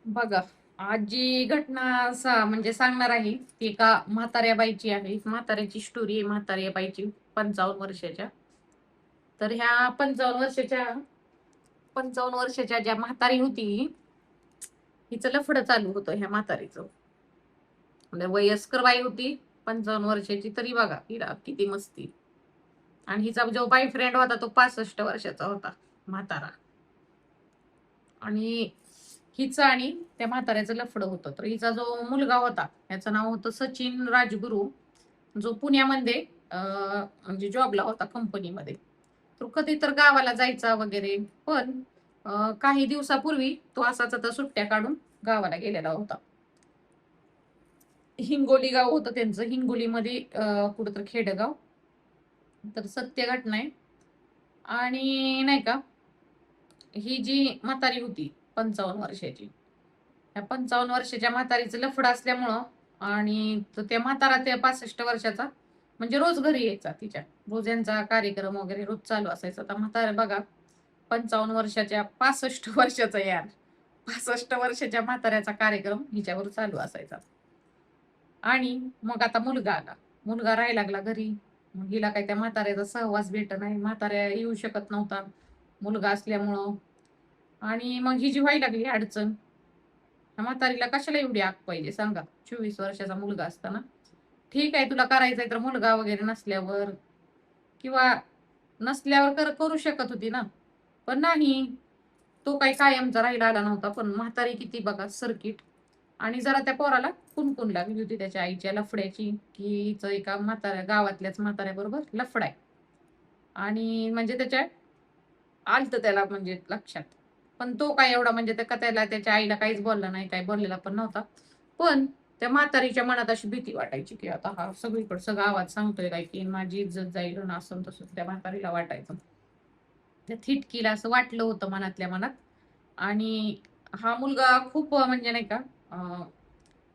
बघा, आज जी घटना म्हणजे सांगणार आहे ती एका म्हाताऱ्या बाईची आहे. म्हाताऱ्याची स्टोरी आहे, म्हाताऱ्या बाईची 55 वर्षाच्या. तर ह्या 55 वर्षाच्या ज्या म्हातारी होती, हिचं लफडं चालू होतं ह्या म्हातारीचं. म्हणजे वयस्कर बाई होती, 55 वर्षाची, तरी बघा हिला किती मस्ती. आणि हिचा जो बॉयफ्रेंड होता तो 65 वर्षाचा होता, म्हातारा. आणि हिचं आणि त्या म्हाताऱ्याचं लफडं होतं. तर हिचा जो मुलगा होता, याचं नाव होतं सचिन राजगुरू, जो पुण्यामध्ये म्हणजे जॉबला होता कंपनीमध्ये. तो कधी तर गावाला जायचा वगैरे. पण काही दिवसापूर्वी तो असाच आता सुट्ट्या काढून गावाला गेलेला होता. हिंगोली गाव होतं त्यांचं. हिंगोलीमध्ये कुठंतरी खेडेगाव. तर सत्य घटना आहे. आणि नाही का, ही जी म्हातारी होती 55 वर्षाची, त्या 55 वर्षाच्या म्हातारीचं लफडं असल्यामुळं आणि तो त्या म्हातारा त्या 65 वर्षाचा म्हणजे रोज घरी यायचा तिच्या. रोज यांचा कार्यक्रम वगैरे रोज चालू असायचा. तर म्हातारा बघा, 55 वर्षाच्या 65 वर्षाचा यार, 65 वर्षाच्या म्हाताऱ्याचा कार्यक्रम हिच्यावर चालू असायचा. आणि मग आता मुलगा आला. मुलगा राहायला लागला घरी. मग हिला काही त्या म्हाताऱ्याचा सहवास भेटत नाही. म्हाताऱ्या येऊ शकत नव्हता, मुलगा असल्यामुळं. आणि मग ही जी व्हायला लागली अडचण, त्या म्हातारीला कशाला एवढी आग पाहिजे सांगा? 24 वर्षाचा मुलगा असताना. ठीक आहे, तुला करायचंय तर मुलगा वगैरे नसल्यावर किंवा नसल्यावर करू शकत होती ना. पण नाही. तो काही कायमचा राहिला आला नव्हता. पण म्हातारी किती बघा सर्किट. आणि जरा त्या पोराला कुणकुण लागली होती त्याच्या आईच्या लफड्याची, की हिचं एका गावातल्याच म्हाताऱ्याबरोबर लफडा आहे. आणि म्हणजे आलतं त्याला म्हणजे लक्षात. पण तो काय एवढा म्हणजे त्याला त्याच्या आईला काहीच बोलला नाही, काही बोललेला पण नव्हता. पण त्या म्हातारीच्या मनात अशी भीती वाटायची, की आता हा सगळीकडचं गावात सांगतोय काय, की माझी इज्जत जाईल आणि असं तसं त्या म्हातारीला वाटायचं. त्या थिटकीला असं वाटलं होतं मनातल्या मनात. आणि हा मुलगा खूप म्हणजे नाही का,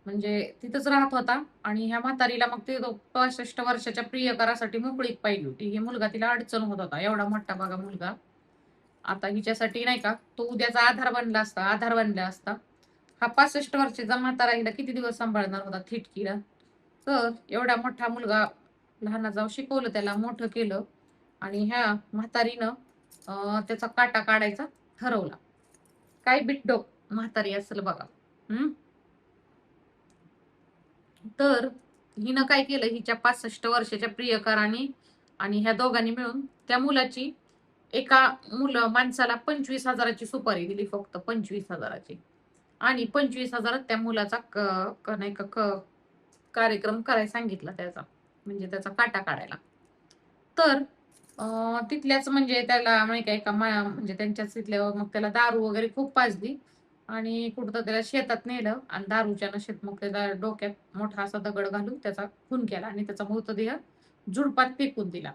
म्हणजे तिथंच राहत होता आणि ह्या म्हातारीला मग ते 65 वर्षाच्या प्रियकरासाठी मोकळीक पाहिली होती. हे मुलगा तिला अडचण होत होता. एवढा मोठा बघा मुलगा. आता हिच्यासाठी नाही का, तो उद्याचा आधार बनला असता. हा 65 वर्षाचा म्हातारा हिला किती दिवस सांभाळणार होता थिटकीला. तर एवढा मोठा मुलगा लहानाचं शिकवलं, त्याला मोठं केलं आणि ह्या म्हातारीनं त्याचा काटा काढायचा ठरवला. काय बिटडोक म्हातारी असेल बघा. हं. तर हिनं काय केलं, हिच्या 65 वर्षाच्या प्रियकराने आणि ह्या दोघांनी मिळून त्या मुलाची एका माणसाला 25,000ची सुपारी दिली, फक्त 25,000ची. आणि 25,000त त्या मुलाचा नाही का कार्यक्रम करायला सांगितला त्याचा. म्हणजे त्याचा काटा काढायला. तर तिथल्याच म्हणजे त्याला नाही का म्हणजे त्यांच्याच तिथल्या मग त्याला दारू वगैरे खूप पाजली आणि कुठं त्याला शेतात नेलं आणि दारूच्या नशेत मग त्याला डोक्यात मोठा असा दगड घालून त्याचा खून केला आणि त्याचा मृतदेह झुडपात फेकून दिला.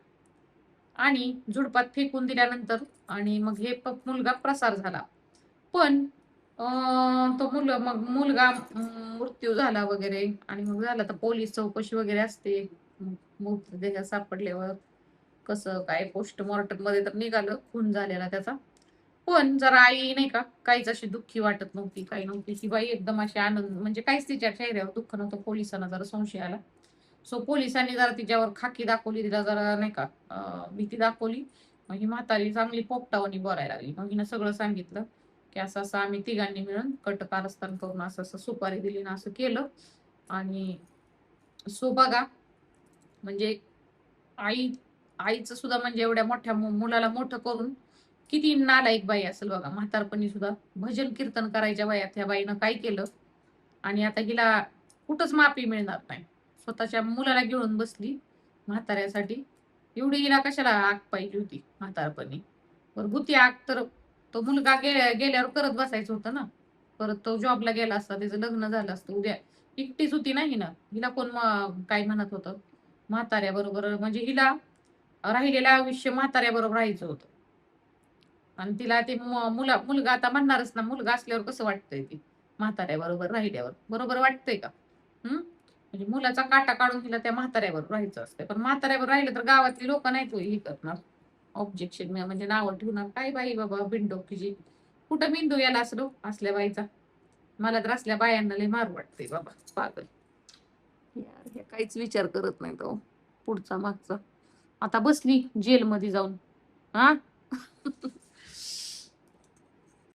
आणि झुडपात फेकून दिल्यानंतर आणि मग मुलगा पसार झाला. पण तो मुलगा मृत्यू झाला वगैरे आणि मग झाला तर पोलीस चौकशी वगैरे असते. मृतदेह सापडल्यावर कसं काय पोस्टमॉर्टममध्ये तर निघालं खून झालेला त्याचा. पण जरा आई नाही का काहीच अशी दुःखी वाटत नव्हती, काही नव्हती. ही बाई एकदम अशी आनंद म्हणजे काहीच तिच्या चेहऱ्यावर दुःख नव्हतं. पोलिसांना जरा संशय आला. सो पोलिसांनी जरा तिच्यावर खाकी दाखवली, तिला जरा नाही का भीती दाखवली. मग ही म्हातारी चांगली पोपटावानी बोलायला लागली. मग हिनं सगळं सांगितलं, की असं-असं आम्ही तिघांनी मिळून कारस्थान करून असं-असं सुपारी दिली आणि असं केलं. आणि सो बघा, म्हणजे आई आईचं सुद्धा म्हणजे एवढ्या मोठ्या मुलाला मोठं करून किती नालायक बाई असेल बघा. म्हातारपणी सुद्धा भजन कीर्तन करायच्या वयात ह्या बाईनं काय केलं आणि आता हिला कुठंच माफी मिळणार नाही. स्वतःच्या मुलाला घेऊन बसली म्हाताऱ्यासाठी. एवढी हिला कशाला आग पाहिजे होती म्हातारपणी. बरं होती आग तर तो मुलगा गेल्यावर करत बसायचं होतं ना. परत तो जॉबला गेला असता, त्याचं लग्न झालं असतं. उद्या एकटीच होती ना हिनं. हिला कोण काय म्हणत होतं. म्हाताऱ्याबरोबर म्हणजे हिला राहिलेलं आयुष्य म्हाताऱ्याबरोबर राहायचं होतं. आणि तिला ते मुलगा आता म्हणणारच ना, मुलगा असल्यावर कसं वाटतंय ते म्हाताऱ्याबरोबर राहिल्यावर. बरोबर वाटतंय का? हं. म्हणजे मुलाचा काटा काढून तिला त्या म्हाताऱ्याबरोबर राहायचं असतं. पण म्हाताऱ्याबरोबर राहिलं तर गावातली लोकं नाहीत होय हे करणार. ऑब्जेक्शन म्हणजे नावं ठेवणार. काय बाई बाबा बिनडोकीची. कुठं मेंदू गेला असेल हो असल्या बाईचा. मला तर असल्या बायांना लय मार वाटते बाबा, पागल यार, हे काहीच विचार करत नाही तो पुढचा मागचा. आता बसली जेलमध्ये जाऊन, हा